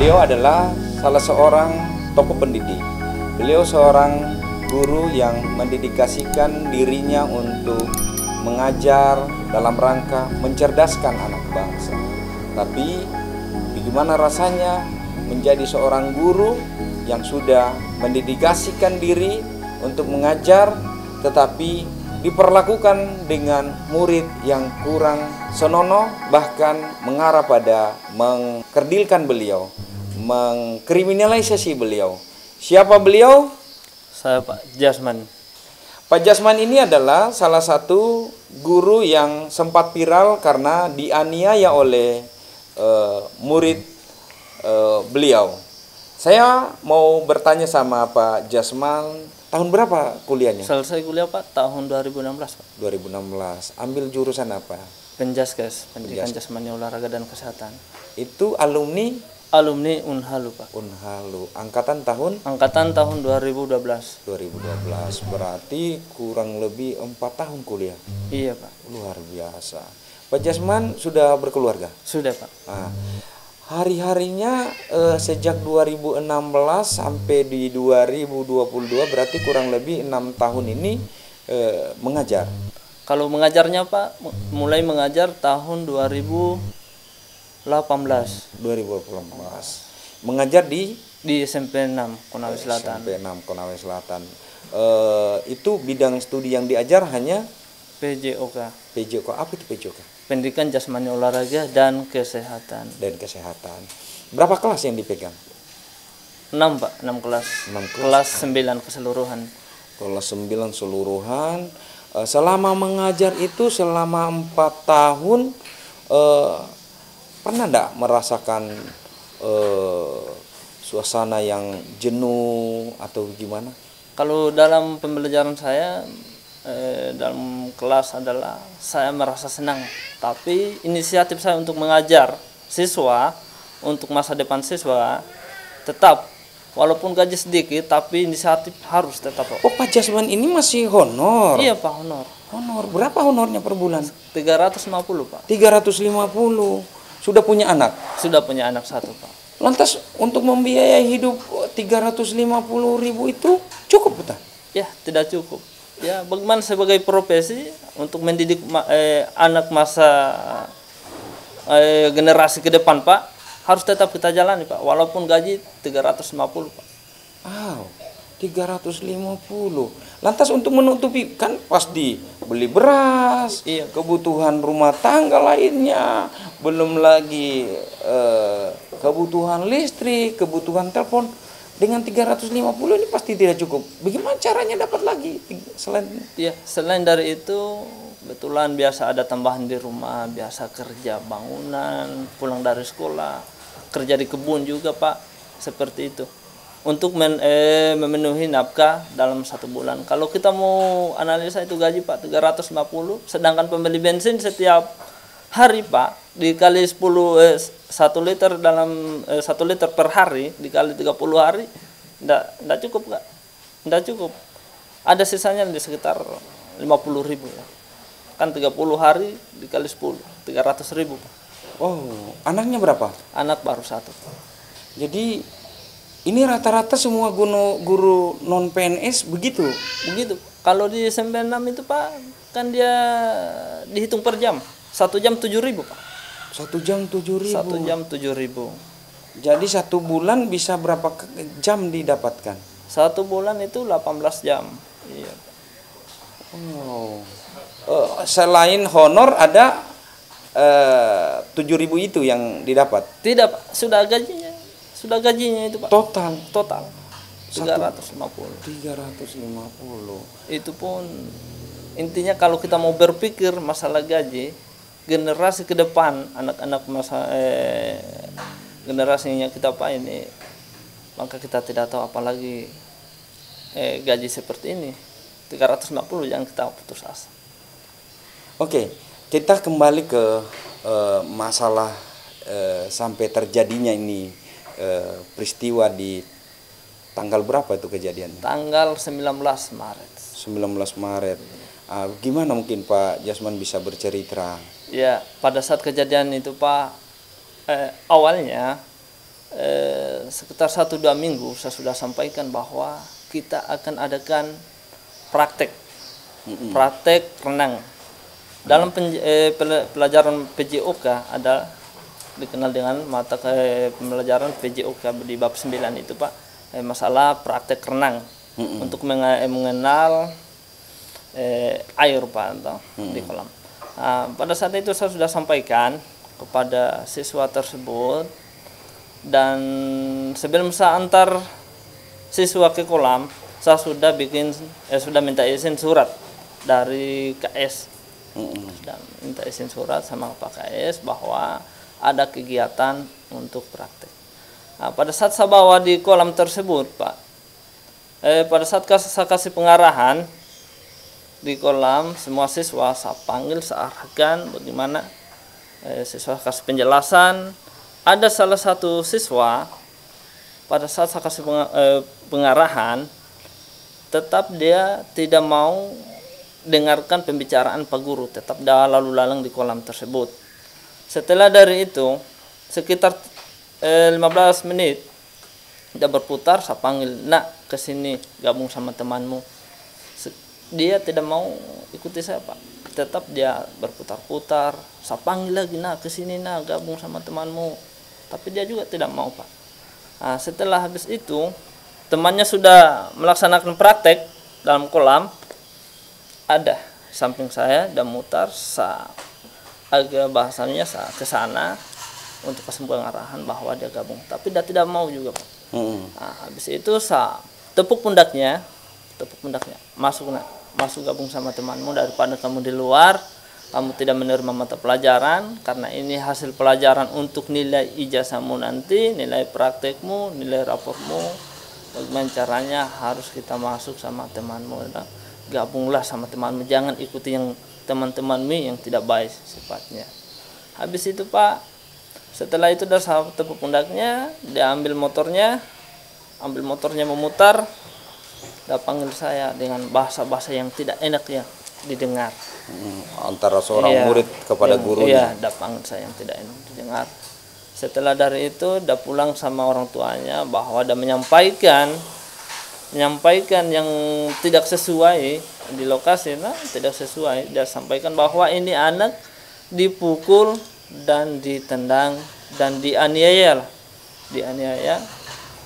Beliau adalah salah seorang tokoh pendidik. Beliau seorang guru yang mendedikasikan dirinya untuk mengajar dalam rangka mencerdaskan anak bangsa. Tapi bagaimana rasanya menjadi seorang guru yang sudah mendedikasikan diri untuk mengajar, tetapi diperlakukan dengan murid yang kurang senonoh, bahkan mengarah pada mengkerdilkan beliau, mengkriminalisasi beliau. Siapa beliau? Saya Pak Jasman. Pak Jasman ini adalah salah satu guru yang sempat viral karena dianiaya oleh murid beliau. Saya mau bertanya sama Pak Jasman, tahun berapa kuliahnya? Selesai kuliah Pak tahun 2016 Pak. 2016. Ambil jurusan apa? Penjaskes, Pendidikan Jasmani Olahraga dan Kesehatan. Itu alumni Unhalu Pak. Unhalu. Angkatan tahun? Angkatan tahun 2012. 2012. Berarti kurang lebih 4 tahun kuliah. Iya Pak. Luar biasa. Pak Jasman sudah berkeluarga? Sudah Pak. Nah, hari-harinya sejak 2016 sampai di 2022 berarti kurang lebih 6 tahun ini mengajar. Kalau mengajarnya Pak, mulai mengajar tahun 2018. Mengajar di SMP 6 Konawe Selatan. SMP 6 Konawe Selatan. Itu bidang studi yang diajar hanya PJOK. PJOK. Apa itu PJOK? Pendidikan Jasmani Olahraga dan Kesehatan. Dan Kesehatan. Berapa kelas yang dipegang? 6 Pak, 6 kelas. 6 kelas 9 keseluruhan. Kelas 9 seluruhan. Selama mengajar itu selama 4 tahun pernah enggak merasakan suasana yang jenuh atau gimana? Kalau dalam pembelajaran saya dalam kelas adalah saya merasa senang, tapi inisiatif saya untuk mengajar siswa untuk masa depan siswa tetap walaupun gaji sedikit tapi inisiatif harus tetap. Oh, Pak Jasman ini masih honor? Iya Pak, honor. Honor, berapa honornya per bulan? 350 Pak. 350. Sudah punya anak? Sudah punya anak 1 Pak. Lantas untuk membiayai hidup 350.000 itu cukup betul? Ya, tidak cukup. Ya, bagaimana sebagai profesi untuk mendidik anak masa generasi ke depan Pak, harus tetap kita jalani Pak, walaupun gaji 350 Pak. Wow, 350. Lantas untuk menutupi, kan pasti beli beras, iya, kebutuhan rumah tangga lainnya, belum lagi kebutuhan listrik, kebutuhan telepon. Dengan 350 ini pasti tidak cukup. Bagaimana caranya dapat lagi selain dari itu, kebetulan biasa ada tambahan di rumah, biasa kerja bangunan, pulang dari sekolah, kerja di kebun juga Pak, seperti itu. Untuk memenuhi nafkah dalam 1 bulan. Kalau kita mau analisa itu gaji Pak 350, sedangkan pembeli bensin setiap hari Pak dikali 1 liter dalam 1 liter per hari dikali 30 hari enggak cukup Kak. Enggak cukup. Ada sisanya di sekitar 50.000 ya. Kan 30 hari dikali 10, 300.000 Pak. Oh, anaknya berapa? Anak baru 1. Jadi ini rata-rata semua guru non PNS begitu. Begitu. Kalau di SMP 6 itu Pak, kan dia dihitung per jam. 1 jam 7.000 Pak. 1 jam 7.000. 1 jam 7.000. Jadi 1 bulan bisa berapa jam didapatkan? 1 bulan itu 18 jam. Iya. Oh. Selain honor ada 7.000 itu yang didapat? Tidak Pak, sudah gajinya itu Pak. Total 350. 350. Itu pun intinya kalau kita mau berpikir masalah gaji, generasi ke depan anak-anak generasinya kita Pak ini, maka kita tidak tahu apalagi gaji seperti ini. 350 jangan kita putus asa. Oke, kita kembali ke masalah sampai terjadinya ini peristiwa di tanggal berapa itu kejadiannya? Tanggal 19 Maret. 19 Maret. Gimana mungkin Pak Jasman bisa bercerita? Ya, pada saat kejadian itu Pak, awalnya sekitar 1-2 minggu saya sudah sampaikan bahwa kita akan adakan praktek renang. Dalam pelajaran PJOK ada dikenal dengan mata pelajaran PJOK di bab 9 itu Pak, masalah praktek renang untuk mengenal air Pak atau di kolam. Pada saat itu saya sudah sampaikan kepada siswa tersebut, dan sebelum saya antar siswa ke kolam, saya sudah minta izin surat dari KS. Sudah minta izin surat sama Pak KS bahwa ada kegiatan untuk praktek. Pada saat saya bawa di kolam tersebut Pak, pada saat saya kasih pengarahan di kolam, semua siswa saya panggil, saya arahkan bagaimana, siswa kasih penjelasan. Ada salah satu siswa pada saat saya kasih pengarahan, tetap dia tidak mau dengarkan pembicaraan Pak Guru, tetap dia lalu lalang di kolam tersebut. Setelah dari itu sekitar 15 menit dia berputar, saya panggil, nak ke sini gabung sama temanmu. Dia tidak mau ikuti saya Pak, tetap dia berputar-putar. Saya panggil lagi, nak ke sini, nak gabung sama temanmu, tapi dia juga tidak mau Pak. Setelah habis itu temannya sudah melaksanakan praktek dalam kolam, ada samping saya dan mutar, saya agak bahasanya saya ke sana untuk kasih pengarahan bahwa dia gabung, tapi dia tidak mau juga Pak. Habis itu saya tepuk pundaknya, masuk gabung sama temanmu, daripada kamu di luar, kamu tidak menerima mata pelajaran, karena ini hasil pelajaran untuk nilai ijazahmu nanti, nilai praktekmu, nilai raportmu. Bagaimana caranya, harus kita masuk sama temanmu, gabunglah sama temanmu, jangan ikuti yang teman-temanmu yang tidak baik sifatnya. Habis itu Pak, setelah itu udah saya tepuk pundaknya, dia ambil motornya memutar, dia panggil saya dengan bahasa-bahasa yang tidak enak ya didengar. Antara seorang murid kepada gurunya. Iya, dia panggil saya yang tidak enak didengar. Setelah dari itu dia pulang sama orang tuanya bahwa dia menyampaikan yang tidak sesuai di lokasi, tidak sesuai. Dia sampaikan bahwa ini anak dipukul dan ditendang dan dianiaya.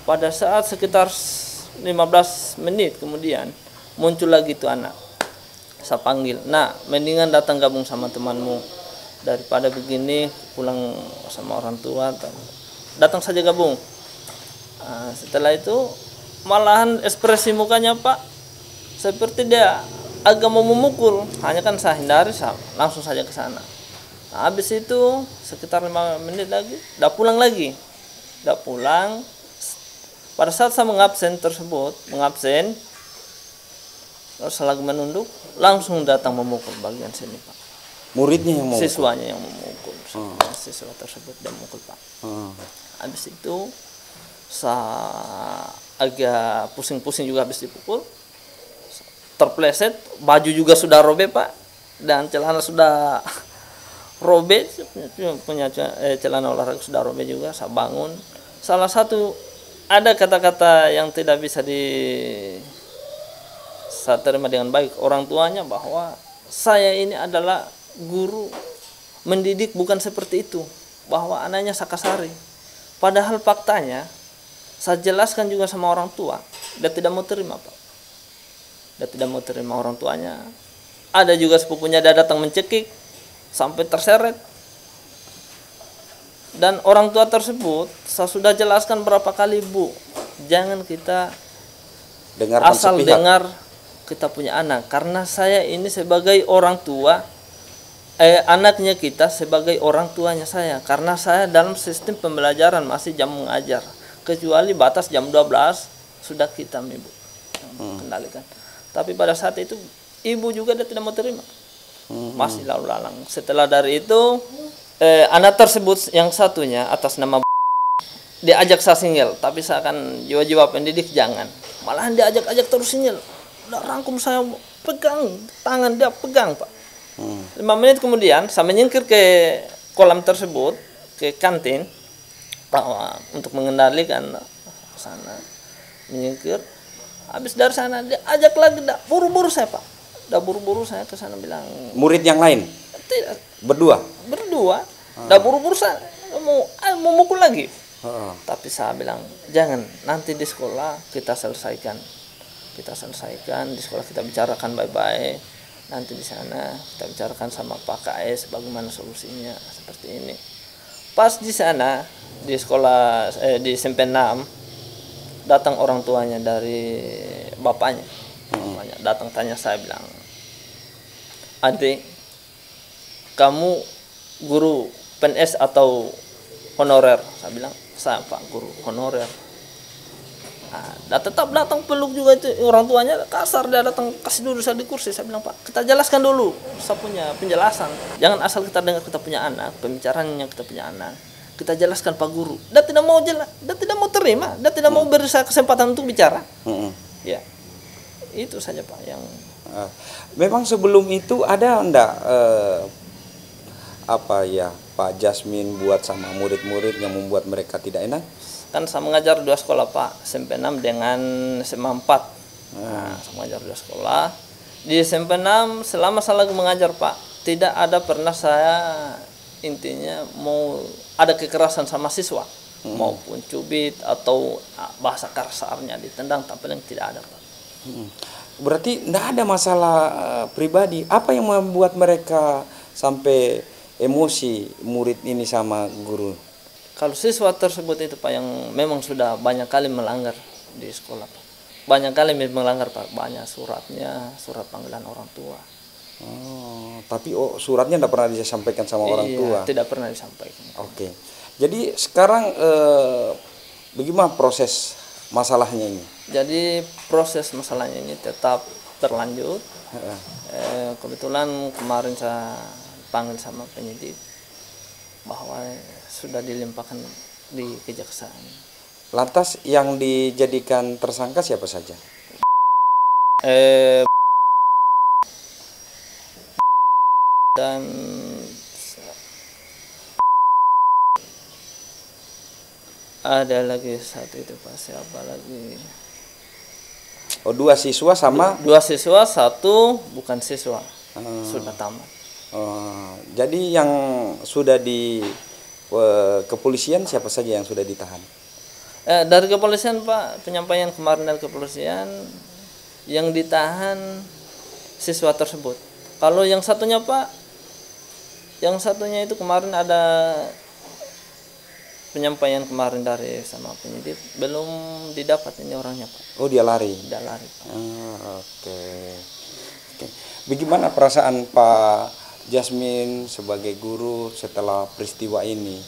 Pada saat sekitar 15 menit kemudian muncul lagi tuh anak. Saya panggil, nah mendingan datang gabung sama temanmu daripada begini pulang sama orang tua, datang saja gabung. Setelah itu malahan ekspresi mukanya Pak seperti dia agak mau memukul, hanya kan saya hindari, saya langsung saja ke sana. Habis itu sekitar 5 menit lagi udah pulang lagi. Pada saat saya mengabsen, saya lagi menunduk, langsung datang memukul bagian sini Pak. Muridnya yang memukul? Siswanya yang memukul. Siswa tersebut dan memukul Pak. Habis itu saya agak pusing-pusing juga habis dipukul. Terpleset, baju juga sudah robek Pak, dan celana sudah robek, punya celana olahraga sudah robek juga. Saya bangun, salah satu ada kata-kata yang tidak bisa saya terima dengan baik orang tuanya, bahwa saya ini adalah guru mendidik, bukan seperti itu, bahwa anaknya sakasari. Padahal faktanya saya jelaskan juga sama orang tua, dia tidak mau terima Pak. Dia tidak mau terima orang tuanya. Ada juga sepupunya dia datang mencekik sampai terseret. Dan orang tua tersebut saya sudah jelaskan berapa kali, Bu, jangan kita asal dengar kita punya anak, karena saya ini sebagai orang tua, anaknya kita sebagai orang tuanya saya, karena saya dalam sistem pembelajaran masih jam mengajar, kecuali batas jam 12 sudah kita Ibu kendalikan. Tapi pada saat itu ibu juga dia tidak mau terima, masih lalu lalang. Setelah dari itu anak tersebut yang satunya atas nama diajak saya singgel, tapi saya akan jiwa-jiwa pendidik jangan, malahan diajak-ajak terus singgel. Udah rangkum saya, pegang tangan dia, pegang Pak. 5 menit kemudian saya menyingkir ke kolam tersebut, ke kantin. untuk mengendalikan ke sana menyingkir. Habis dari sana dia ajak lagi, buru-buru saya Pak, buru-buru saya ke sana bilang Murid yang lain tidak, berdua. buru-buru saya mau mukul lagi. Tapi saya bilang jangan, nanti di sekolah kita selesaikan di sekolah, kita bicarakan baik-baik, nanti di sana kita bicarakan sama Pak KS bagaimana solusinya seperti ini. Pas di sana di sekolah di SMP 6 datang orang tuanya dari bapaknya datang tanya, saya bilang, adik kamu guru PNS atau honorer? Saya bilang, saya Pak guru honorer. Nah, tetap datang peluk juga itu orang tuanya, kasar, dia datang kasih duduk saya di kursi. Saya bilang, Pak, kita jelaskan dulu, saya punya penjelasan, jangan asal kita dengar kita punya anak, pembicaraannya kita punya anak, kita jelaskan Pak guru. Dia tidak mau jelas, dia tidak mau terima, dia tidak mau beri saya kesempatan untuk bicara. Ya, itu saja Pak yang. Memang sebelum itu ada enggak Pak Jasmin buat sama murid-murid yang membuat mereka tidak enak? Kan saya mengajar 2 sekolah Pak, SMP 6 dengan SMA 4. Nah, saya mengajar 2 sekolah. Di SMP 6 selama saya lagi mengajar Pak, tidak ada pernah saya intinya mau ada kekerasan sama siswa, maupun cubit atau bahasa kasarnya ditendang, tapi yang tidak ada Pak. Berarti tidak ada masalah pribadi. Apa yang membuat mereka sampai emosi murid ini sama guru? Kalau siswa tersebut itu Pak yang memang sudah banyak kali melanggar di sekolah Pak. Banyak kali melanggar Pak, banyak suratnya, surat panggilan orang tua. Tapi suratnya tidak pernah disampaikan sama orang tua? Tidak pernah disampaikan. Oke. Jadi sekarang bagaimana proses masalahnya ini? Jadi proses masalahnya ini tetap berlanjut. Kebetulan kemarin saya panggil sama penyidik bahwa sudah dilimpahkan di kejaksaan. Lantas yang dijadikan tersangka siapa saja? Dan ada lagi satu itu Pak, siapa lagi? 2 siswa sama? 2 siswa, 1 bukan siswa, sudah tamat. Jadi yang sudah di kepolisian siapa saja yang sudah ditahan? Dari kepolisian Pak, penyampaian kemarin dari kepolisian yang ditahan siswa tersebut. Kalau yang satunya Pak, yang satunya itu kemarin ada penyampaian kemarin dari sama penyidik, belum didapat ini orangnya Pak. Oh, dia lari? Dia lari Pak. Oke. Bagaimana perasaan Pak Jasmin sebagai guru setelah peristiwa ini?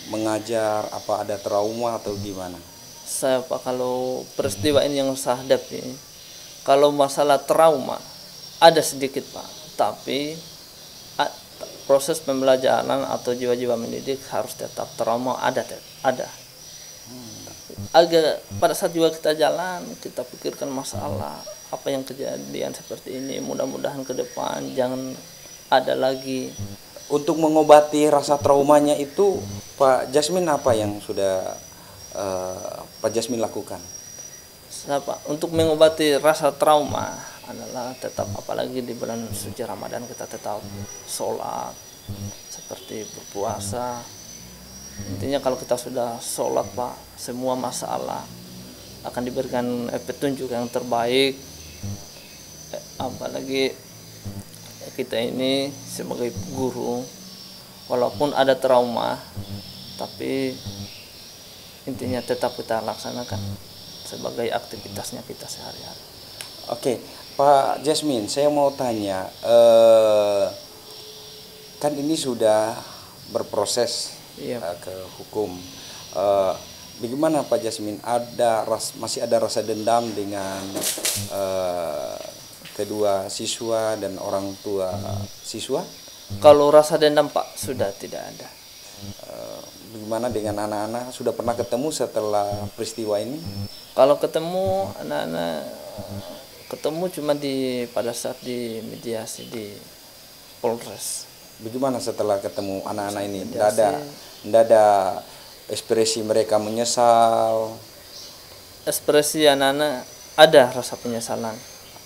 Mengajar, apa ada trauma atau gimana? Saya Pak, kalau peristiwa ini yang saya hadapi, kalau masalah trauma ada sedikit Pak, tapi proses pembelajaran atau jiwa-jiwa mendidik harus tetap, trauma ada. Agak pada saat juga kita jalan, kita pikirkan masalah apa yang kejadian seperti ini, mudah-mudahan ke depan jangan ada lagi. Untuk mengobati rasa traumanya itu, Pak Jasmin apa yang sudah Pak Jasmin lakukan? Pak, untuk mengobati rasa trauma adalah tetap, apalagi di bulan suci Ramadan, kita tetap sholat, seperti berpuasa. Intinya kalau kita sudah sholat Pak, semua masalah akan diberikan petunjuk yang terbaik. Apalagi kita ini sebagai guru, walaupun ada trauma, tapi intinya tetap kita laksanakan sebagai aktivitasnya kita sehari-hari. Oke, Pak Jasmin, saya mau tanya, kan ini sudah berproses ke hukum. Bagaimana Pak Jasmin? Masih ada rasa dendam dengan kedua siswa dan orang tua siswa? Kalau rasa dendam Pak sudah tidak ada. Bagaimana dengan anak-anak? Sudah pernah ketemu setelah peristiwa ini? Kalau ketemu anak-anak, ketemu cuma pada saat di mediasi di Polres. Bagaimana setelah ketemu anak-anak ini? Tidak ada ekspresi mereka menyesal. Ekspresi anak-anak ada rasa penyesalan.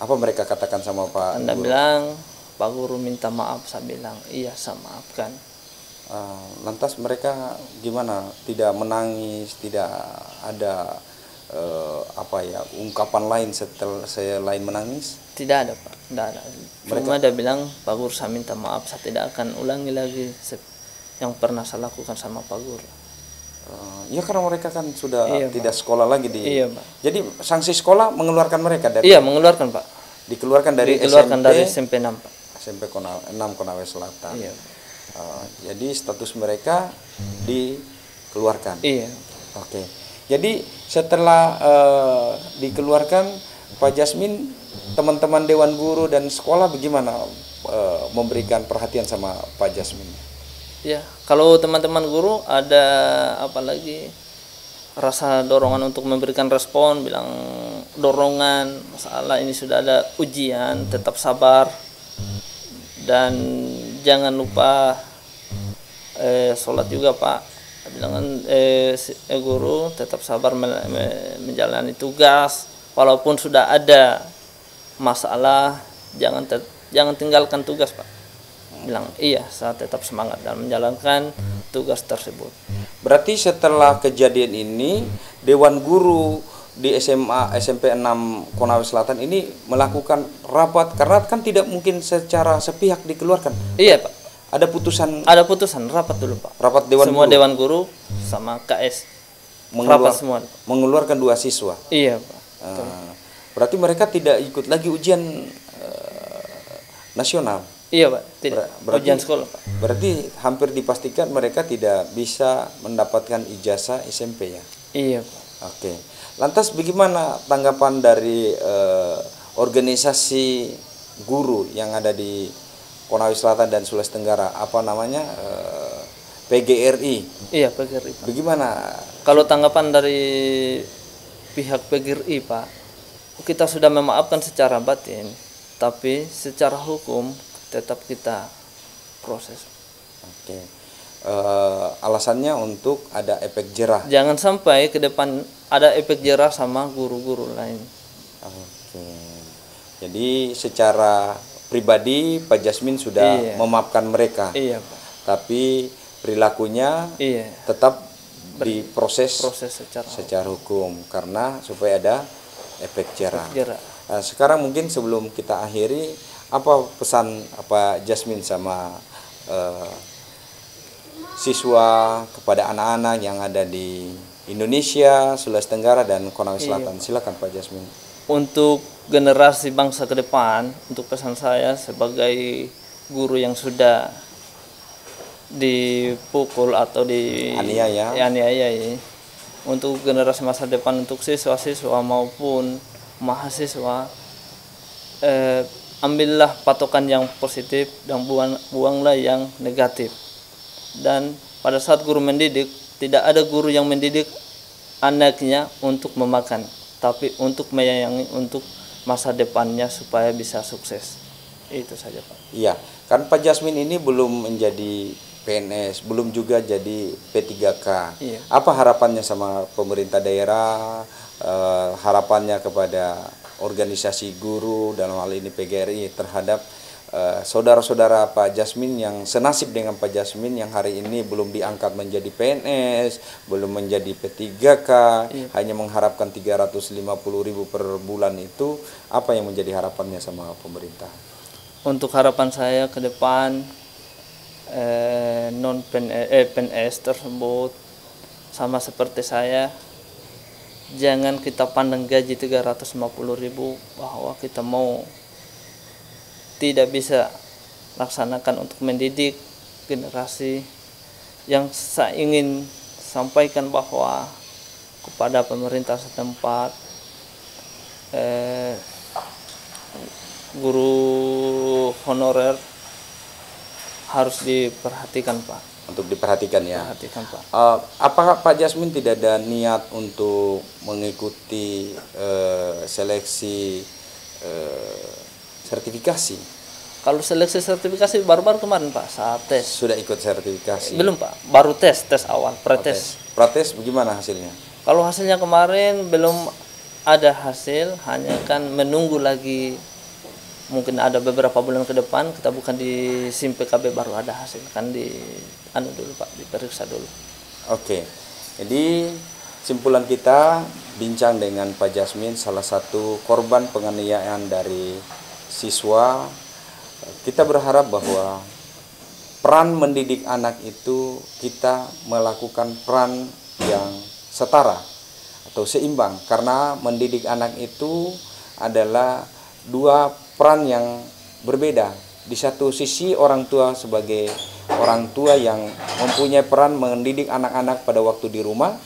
Apa mereka katakan sama Pak Anda Guru? bilang Pak Guru minta maaf, saya bilang iya saya maafkan. Lantas mereka gimana? Tidak menangis, tidak ada ungkapan lain setelah saya lain menangis? Tidak ada Pak, tidak ada. Cuma dia bilang Pak Guru saya minta maaf, saya tidak akan ulangi lagi yang pernah saya lakukan sama Pak Guru. Ya karena mereka kan sudah Iya, tidak sekolah lagi di. Iya Pak. Jadi sanksi sekolah mengeluarkan mereka dari. Iya mengeluarkan Pak. Dikeluarkan dari SMP 6 Pak. SMP 6 Konawe Selatan. Iya. Jadi status mereka dikeluarkan. Iya. Oke. Jadi setelah dikeluarkan Pak Jasmin, teman-teman Dewan Guru dan sekolah bagaimana memberikan perhatian sama Pak Jasmin? Ya, kalau teman-teman guru ada apa lagi rasa dorongan untuk memberikan respon, bilang dorongan masalah ini sudah ada ujian, tetap sabar dan jangan lupa sholat juga Pak. Bilangan guru tetap sabar menjalani tugas walaupun sudah ada masalah, jangan tinggalkan tugas Pak. Bilang iya, saya tetap semangat dalam menjalankan tugas tersebut. Berarti setelah kejadian ini Dewan Guru di SMA SMP 6 Konawe Selatan ini melakukan rapat karena kan tidak mungkin secara sepihak dikeluarkan. Iya Pak. Ada putusan rapat dulu Pak. Rapat Dewan semua Guru. Dewan Guru sama KS rapat semua. Mengeluarkan 2 siswa. Iya Pak. Berarti mereka tidak ikut lagi ujian nasional. Iya Pak, tidak. Ujian sekolah Pak. Berarti hampir dipastikan mereka tidak bisa mendapatkan ijazah SMP ya? Iya Pak. Oke. Lantas bagaimana tanggapan dari organisasi guru yang ada di Konawe Selatan dan Sulawesi Tenggara? Apa namanya? PGRI. Iya PGRI Pak. Bagaimana? Kalau tanggapan dari pihak PGRI Pak, kita sudah memaafkan secara batin, tapi secara hukum tetap kita proses. Oke. Alasannya untuk ada efek jerah. Jangan sampai ke depan ada efek jerah sama guru-guru lain. Oke. Jadi secara pribadi Pak Jasmin sudah memaafkan mereka. Iya Pak. Tapi perilakunya tetap diproses secara hukum karena supaya ada efek jerah. Nah, sekarang mungkin sebelum kita akhiri, apa pesan Pak Jasmin sama siswa kepada anak-anak yang ada di Indonesia, Sulawesi Tenggara dan Konawe Selatan? Silakan Pak Jasmin. Untuk generasi bangsa ke depan, untuk pesan saya sebagai guru yang sudah dipukul atau aniaya, untuk generasi masa depan, untuk siswa-siswa maupun mahasiswa, ambillah patokan yang positif dan buanglah yang negatif. Dan pada saat guru mendidik, tidak ada guru yang mendidik anaknya untuk memakan, tapi untuk menyayangi, untuk masa depannya supaya bisa sukses. Itu saja Pak. Iya, kan Pak Jasmin ini belum menjadi PNS, belum juga jadi P3K. Iya. Apa harapannya sama pemerintah daerah, harapannya kepada organisasi guru dalam hal ini PGRI terhadap saudara-saudara Pak Jasmin yang senasib dengan Pak Jasmin yang hari ini belum diangkat menjadi PNS, belum menjadi P3K, hanya mengharapkan 350.000 per bulan itu, apa yang menjadi harapannya sama pemerintah? Untuk harapan saya ke depan, PNS tersebut sama seperti saya, jangan kita pandang gaji 350.000 bahwa kita mau tidak bisa laksanakan untuk mendidik generasi. Yang saya ingin sampaikan bahwa kepada pemerintah setempat, guru honorer harus diperhatikan Pak. Untuk diperhatikan ya. Perhatikan Pak. Apakah Pak Jasmin tidak ada niat untuk mengikuti seleksi sertifikasi Kalau seleksi sertifikasi baru-baru kemarin Pak, saat tes. Sudah ikut sertifikasi? Belum Pak, baru tes awal, pretest. Prates bagaimana hasilnya? Kalau hasilnya kemarin belum ada hasil, hanya kan menunggu lagi, mungkin ada beberapa bulan ke depan kita bukan di SIM PKB baru ada hasil, kan di anu dulu Pak, diperiksa dulu. Oke. Jadi simpulan kita bincang dengan Pak Jasmin, salah satu korban penganiayaan dari siswa. Kita berharap bahwa peran mendidik anak itu kita melakukan peran yang setara atau seimbang, karena mendidik anak itu adalah dua peran yang berbeda. Di satu sisi orang tua sebagai orang tua yang mempunyai peran mendidik anak-anak pada waktu di rumah,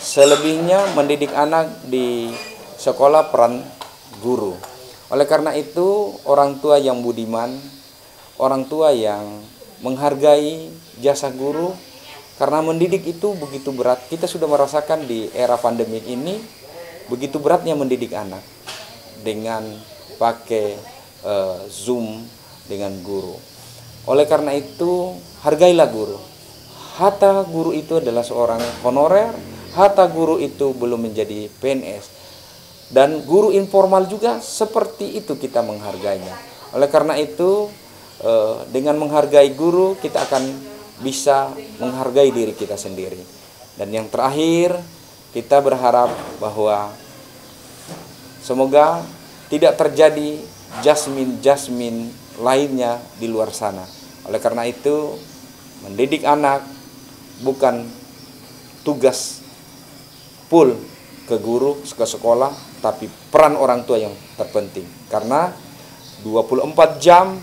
selebihnya mendidik anak di sekolah peran guru. Oleh karena itu, orang tua yang budiman, orang tua yang menghargai jasa guru, karena mendidik itu begitu berat. Kita sudah merasakan di era pandemik ini begitu beratnya mendidik anak dengan pakai Zoom dengan guru. Oleh karena itu, hargailah guru. Hatta guru itu adalah seorang honorer, hatta guru itu belum menjadi PNS. Dan guru informal juga seperti itu kita menghargainya. Oleh karena itu, dengan menghargai guru, kita akan bisa menghargai diri kita sendiri. Dan yang terakhir, kita berharap bahwa semoga tidak terjadi jasmin lainnya di luar sana. Oleh karena itu, mendidik anak bukan tugas full ke guru, ke sekolah, tapi peran orang tua yang terpenting. Karena 24 jam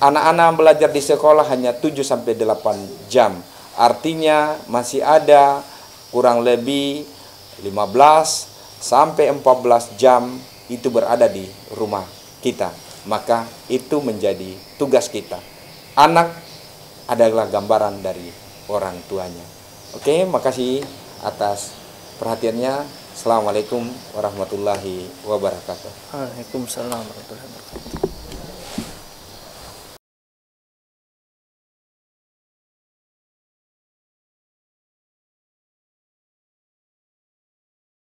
anak-anak belajar di sekolah hanya 7-8 jam. Artinya masih ada kurang lebih 15-14 jam itu berada di rumah kita. Maka itu menjadi tugas kita. Anak adalah gambaran dari orang tuanya. Oke, makasih atas perhatiannya. Assalamualaikum warahmatullahi wabarakatuh. Waalaikumsalam warahmatullahi wabarakatuh.